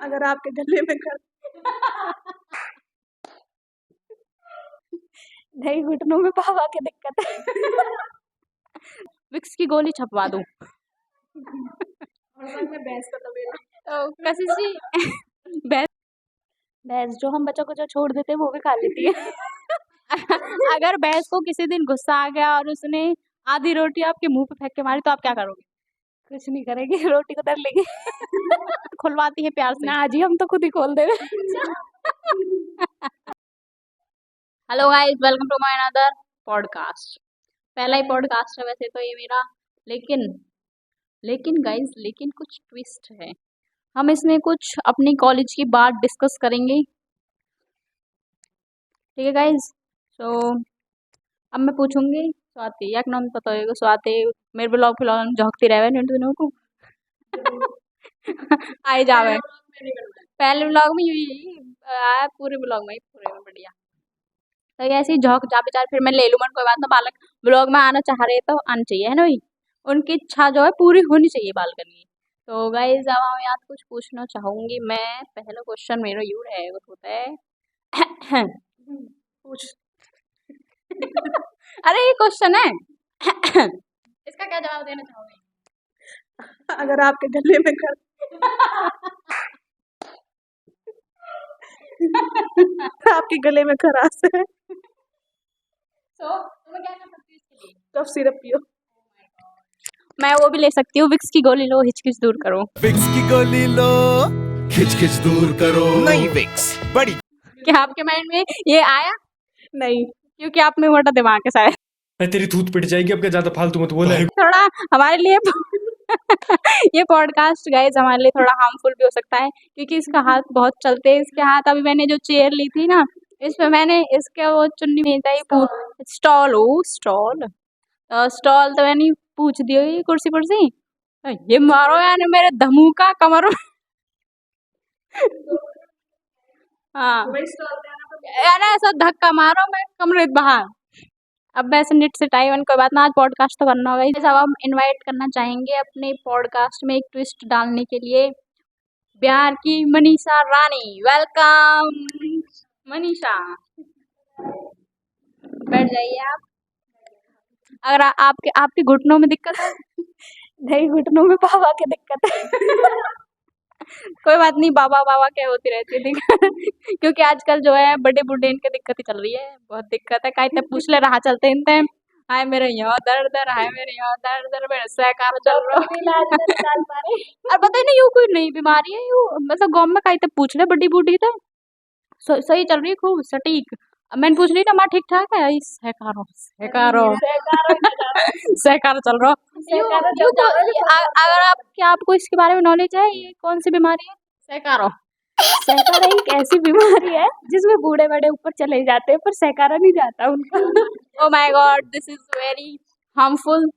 अगर आपके गले में कर नहीं, घुटनों में पावा की दिक्कत है। विक्स की गोली छपवा दूं। और साथ में भैंस का तबेला। तो कैसी सी भैंस जो हम बच्चों को जो छोड़ देते हैं वो भी खा लेती है। अगर भैंस को किसी दिन गुस्सा आ गया और उसने आधी रोटी आपके मुंह पे फेंक के मारी तो आप क्या करोगे? कुछ नहीं करेगी, रोटी को धर लेगी। खुलवाती है प्यार से। ना जी, हम तो खुद ही खोल दे। Hello guys, welcome to my another podcast. पहला ही पॉडकास्ट है वैसे तो ये मेरा, लेकिन गाइस लेकिन कुछ ट्विस्ट है। हम इसमें कुछ अपनी कॉलेज की बात डिस्कस करेंगे, ठीक है गाइस। तो अब मैं पूछूंगी स्वाति, एक नाम पता होगा स्वाति, मेरे ब्लॉग फिलहाल झोंकती रहे नहीं दोनों को। आए जावे पहले ब्लॉग में यही आया, पूरे ब्लॉग में पूरे में बढ़िया। तो ऐसे ही झोंक जा बेचारे, फिर मैं ले लूँ, मन कोई बात ना, बालक ब्लॉग में आना चाह रहे तो आना चाहिए है ना भाई, उनकी इच्छा जो है पूरी होनी चाहिए बालकनी। तो गाइस अब हम यहाँ कुछ पूछना चाहूंगी मैं। पहला क्वेश्चन मेरा यू है, वो होता है पूछ। अरे ये क्वेश्चन है इसका क्या जवाब देना चाहोगे? अगर आपके गले में कर आपके गले में खराश है तो तुम्हें क्या कर सकती हूँ इसके लिए? तो सिरप पियो। मैं वो भी ले सकती हूँ, विक्स की गोली लो, हिचकिच दूर करो। विक्स की गोली लो, खिच खिच दूर करो। नई विक्स बड़ी। क्या आपके माइंड में ये आया? नहीं, क्योंकि आप में मोटा दिमाग है शायद। तेरी थूत पिट जाएगी, अब क्या ज्यादा फालतू मत बोले। थोड़ा हमारे लिए ये पॉडकास्ट गाइस हमारे लिए थोड़ा हार्मफुल भी हो सकता है, क्योंकि इसका हाथ बहुत चलते हैं। इसके हाथ, अभी मैंने जो चेयर ली थी ना, इसमें मैंने इसके वो चुन्नी में स्टॉल तो मैंने पूछ दी हुई कुर्सी पुर्सी। ये मारो यार मेरे धमू का कमर में। हाँ यार ऐसा धक्का मारो मैं कमरे बाहर। अब वैसे नेट से टाइम कोई बात ना, आज पॉडकास्ट तो करना होगा। जैसे अब हम इनवाइट करना चाहेंगे अपने पॉडकास्ट में एक ट्विस्ट डालने के लिए बिहार की मनीषा रानी। वेलकम मनीषा, बैठ जाइए आप। अगर आपके घुटनों में दिक्कत है? नहीं, घुटनों में पावा की दिक्कत है। कोई बात नहीं, बाबा बाबा क्या होती रहती है दिक्कत। क्योंकि आजकल जो है बड़े बूढ़े इनके दिक्कत ही चल रही है, बहुत दिक्कत है। काहे पूछ ले रहा चलते इनते, हाय मेरे यहाँ दर्द दर्द, हाय मेरे यहाँ दर्द दर्द, मेरे सहकार चल रहा और पता नहीं यूँ कोई नई बीमारी है यूँ, मतलब गाँव में काहे पूछ ले बड़ी बूढ़ी तो सही चल रही है, खूब सटीक। अब मैंने पूछ रही ना, माँ ठीक ठाक है? सहकारो सहकारो सहकार चल रहा। अगर आपको इसके बारे में नॉलेज है, ये कौन सी बीमारी है सहकारो? सहकारा एक ऐसी बीमारी है जिसमें बूढ़े बड़े ऊपर चले जाते हैं पर सहकारा नहीं जाता उनका। Oh my god, this is very harmful.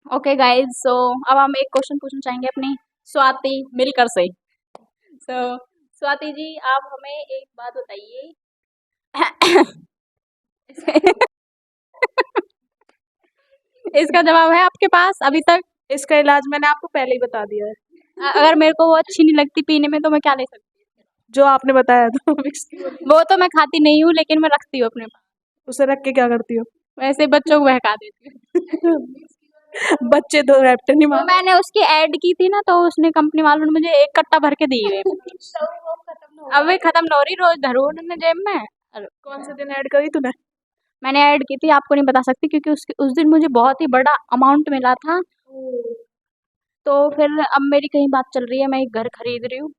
Okay guys, so अब हम एक क्वेश्चन पूछना चाहेंगे अपनी स्वाति मिलकर से। स्वाति जी, आप हमें एक बात बताइए। इसका जवाब है आपके पास अभी तक? इसका इलाज मैंने आपको पहले ही बता दिया है। अगर मेरे को वो अच्छी नहीं लगती पीने में तो मैं क्या ले सकती हूँ? जो आपने बताया था विक्स की गोली। वो तो मैं खाती नहीं हूँ, लेकिन मैं रखती हूँ अपने पास। उसे रख के क्या करती हो? वैसे बच्चों को बहका देती हूँ। बच्चे तो रैप्टर नहीं तो मार। मैंने उसकी ऐड की थी ना, तो उसने कंपनी वालों ने मुझे एक कट्टा भर के दी हुई। अब भी खत्म न हो रही, रोज धरू उन्होंने जेब में। कौन से दिन ऐड करी तूने? मैंने ऐड की थी, आपको नहीं बता सकती क्योंकि उस दिन मुझे बहुत ही बड़ा अमाउंट मिला था। तो फिर अब मेरी कहीं बात चल रही है, मैं एक घर खरीद रही हूँ,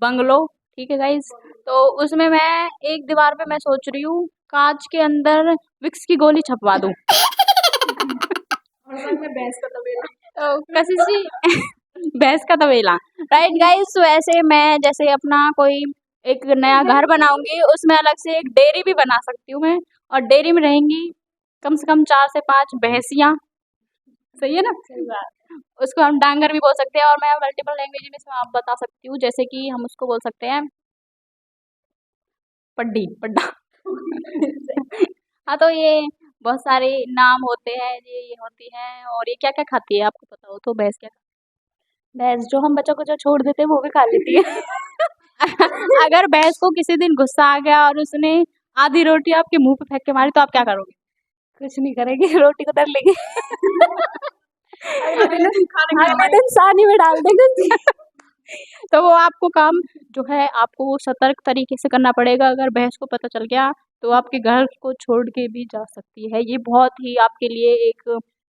बंगलो, ठीक है गाइज। तो उसमें मैं एक दीवार पे मैं सोच रही हूँ कांच के अंदर विक्स की गोली छपवा दूँ। भैंस का तबेला। तो कैसी सी भैंस का तबेला, राइट गाइस। तो ऐसे मैं जैसे अपना कोई एक नया घर बनाऊंगी, उसमें अलग से एक डेयरी भी बना सकती हूँ मैं, और डेयरी में रहेंगी कम से कम 4 से 5 भैंसियाँ। सही है ना? सही बात। उसको हम डांगर भी बोल सकते हैं, और मैं मल्टीपल लैंग्वेज में इसमें आप बता सकती हूँ, जैसे कि हम उसको बोल सकते हैं पड्डा। हाँ, तो ये बहुत सारे नाम होते हैं, ये होती हैं। और ये क्या क्या खाती है आपको पता हो तो? भैंस क्या भैंस जो हम बच्चों को जो छोड़ देते हैं वो भी खा लेती है। अगर भैंस को किसी दिन गुस्सा आ गया और उसने आधी रोटी आपके मुंह पे फेंक के मारी तो आप क्या करोगे? कुछ नहीं करेगी, रोटी को धर लेगी। अगले दिन सानी में डाल देंगे। तो वो आपको काम जो है आपको वो सतर्क तरीके से करना पड़ेगा। अगर भैंस को पता चल गया तो आपके घर को छोड़ के भी जा सकती है। ये बहुत ही आपके लिए एक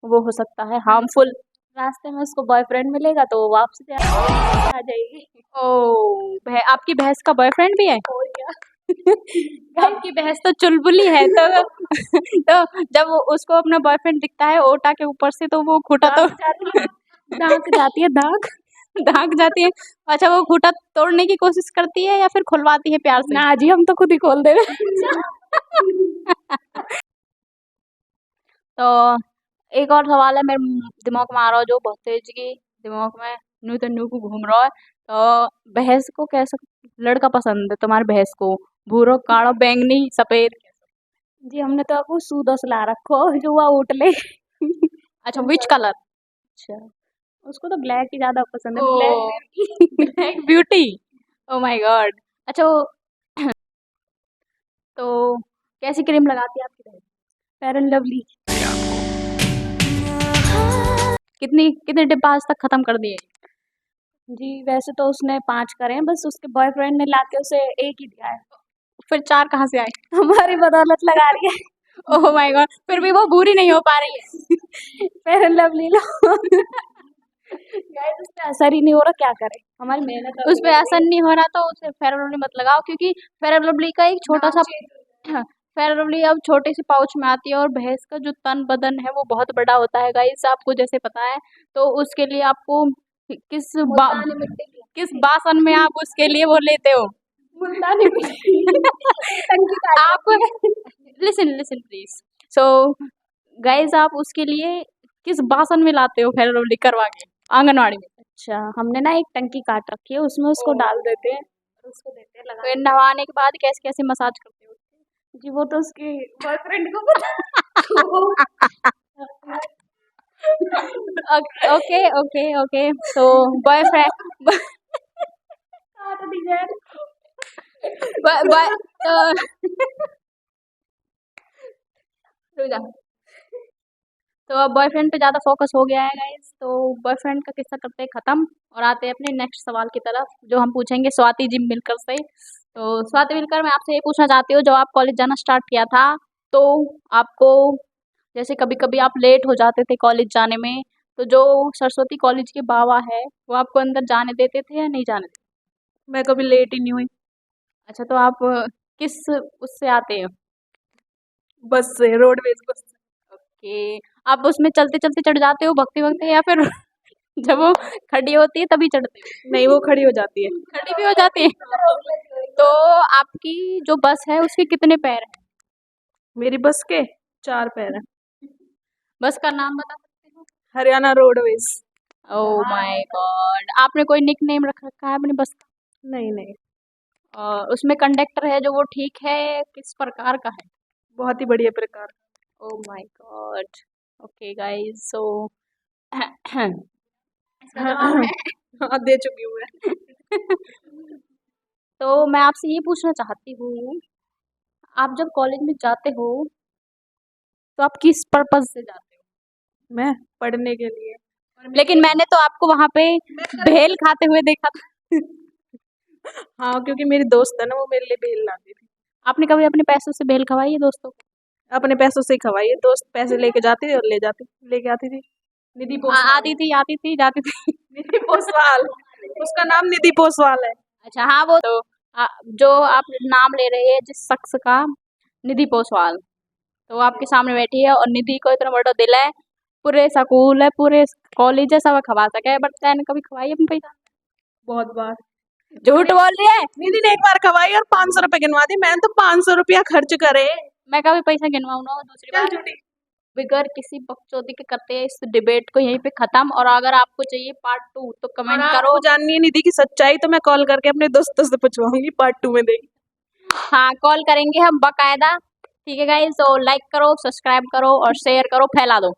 वो हो सकता है हार्मफुल। रास्ते में उसको बॉयफ्रेंड मिलेगा तो वो वापस से आ जाएगी। ओ आपकी भैंस का बॉयफ्रेंड भी है? और क्या। आपकी भैंस तो चुलबुली है तो तो जब उसको अपना बॉयफ्रेंड दिखता है ओटा के ऊपर से तो वो खूंटा तो दाग जाती है, दाग। भाग जाती है। अच्छा वो खूंटा तोड़ने की कोशिश करती है या फिर खुलवाती है प्यार से? ना जी, हम तो खुद ही खोल दे रहे। तो एक और सवाल है मेरे दिमाग में आ रहा है जो बहुत तेज की दिमाग में न्यू तो न्यू को घूम रहा है। तो भैंस को कैसा लड़का पसंद है तुम्हारे भैंस को? भूरो, काड़ो, बैंगनी, सफेद? जी हमने तो आपको सूदो सला रखो जो हुआ उठले। अच्छा विच कलर? अच्छा, उसको तो ब्लैक ही ज्यादा पसंद है। Oh black black beauty. Oh my god. अच्छा तो कैसी क्रीम लगाती है आपकी भैंस? Fair and lovely. कितनी कितने डिब्बा आज तक खत्म कर दिए? जी वैसे तो उसने 5 करे हैं, बस उसके बॉयफ्रेंड ने लाके उसे 1 ही दिया है। फिर 4 कहाँ से आए? हमारी बदौलत लगा रही है। ओह माय गॉड फिर भी वो बुरी नहीं हो पा रही है। Fair and lovely low. Guys उस पे असर ही नहीं हो रहा, क्या करें, हमारी मेहनत उस पे असर नहीं हो रहा तो उसे फेयर एंड लवली मत लगाओ क्योंकि फेयर एंड लवली का एक छोटा सा फेयर एंड लवली अब छोटे से पाउच में आती है और भैंस का जो तन बदन है वो बहुत बड़ा होता है गाइस आपको जैसे पता है। तो उसके लिए आपको मुल्तानी मिट्टी की। किस बासन में आप उसके लिए वो लेते हो? मुल्तानी मिट्टी। टंकी काट आप listen listen please. So guys आप उसके लिए किस बासन में लाते हो फेयर एंड लवली करवा के आंगनवाड़ी में? अच्छा, हमने ना एक टंकी काट रखी है, उसमें उसको डाल देते हैं, उसको देते हैं लगा। फिर नहाने के बाद कैसे कैसे मसाज करते हो? जी वो तो उसके बॉयफ्रेंड को पता। ओके ओके ओके तो बॉयफ्रेंड काट दी जाए। तो अब बॉयफ्रेंड पे ज़्यादा फोकस हो गया है गाइस तो बॉयफ्रेंड का किस्सा करते हैं ख़त्म और आते हैं अपने नेक्स्ट सवाल की तरफ जो हम पूछेंगे स्वाति जी मिलकर से। तो स्वाति मिलकर मैं आपसे ये पूछना चाहती हूँ जब आप कॉलेज जाना स्टार्ट किया था तो आपको जैसे कभी कभी आप लेट हो जाते थे कॉलेज जाने में तो जो सरस्वती कॉलेज के बाबा है वो आपको अंदर जाने देते थे या नहीं जाने देते? मैं कभी लेट ही नहीं हुई। अच्छा तो आप किस उससे आते हैं? बस से, रोडवेज बस से। ओके आप उसमें चलते चलते चढ़ जाते हो भगते भगते या फिर जब वो खड़ी होती है तभी चढ़ते हो? नहीं वो खड़ी हो जाती है। खड़ी भी हो जाती है। तो आपकी जो बस है उसके कितने पैर हैं? मेरी बस के 4 पैर हैं। बस का नाम बता सकते हो? Haryana roadways. Oh my God आपने कोई निक नेम रख रखा है अपनी बस का? नहीं नहीं, और उसमें कंडक्टर है जो वो ठीक है किस प्रकार का है? बहुत ही बढ़िया प्रकार। Oh my God okay guys so हाँ दे चुकी हूँ मैं। तो मैं आपसे ये पूछना चाहती हूँ आप जब कॉलेज में जाते हो तो आप किस पर्पज से जाते हो? मैं पढ़ने के लिए। लेकिन मैंने तो आपको वहां पे भेल खाते हुए देखा था। हाँ क्योंकि मेरी दोस्त है ना वो मेरे लिए भेल लाती थी। आपने कभी अपने पैसों से भेल खवाई है दोस्तों को? अपने पैसों से ही खवाई है, दोस्त पैसे लेके जाती थी और लेके आती थी। निधि आती थी जाती थी। निधि पोसवाल, उसका नाम निधि पोसवाल है। अच्छा हाँ वो तो जो आप नाम ले रहे हैं जिस शख्स का निधि पोसवाल तो वो आपके सामने बैठी है और निधि को इतना बड़ा दिल है पूरे स्कूल है पूरे कॉलेज है सब खवा सके बट मैंने कभी खवाई अपने पैसा? बहुत बार। झूठ बोल रही है। निधि ने एक बार खवाई और 500 रुपए गिनवा दी, मैंने तो 500 रुपया खर्च करे। मैं कभी पैसा गिनवाऊँ ना दूसरी बार बिगर किसी बकचोदी के करते हैं इस डिबेट को यहीं पे खत्म। और अगर आपको चाहिए पार्ट 2 तो कमेंट करो। जाननी है निधि की सच्चाई तो मैं कॉल करके अपने दोस्तों से पूछवाऊंगी, पार्ट 2 में देगी। हाँ कॉल करेंगे हम बाकायदा। ठीक है गाइस तो लाइक करो सब्सक्राइब करो और शेयर करो फैला दो।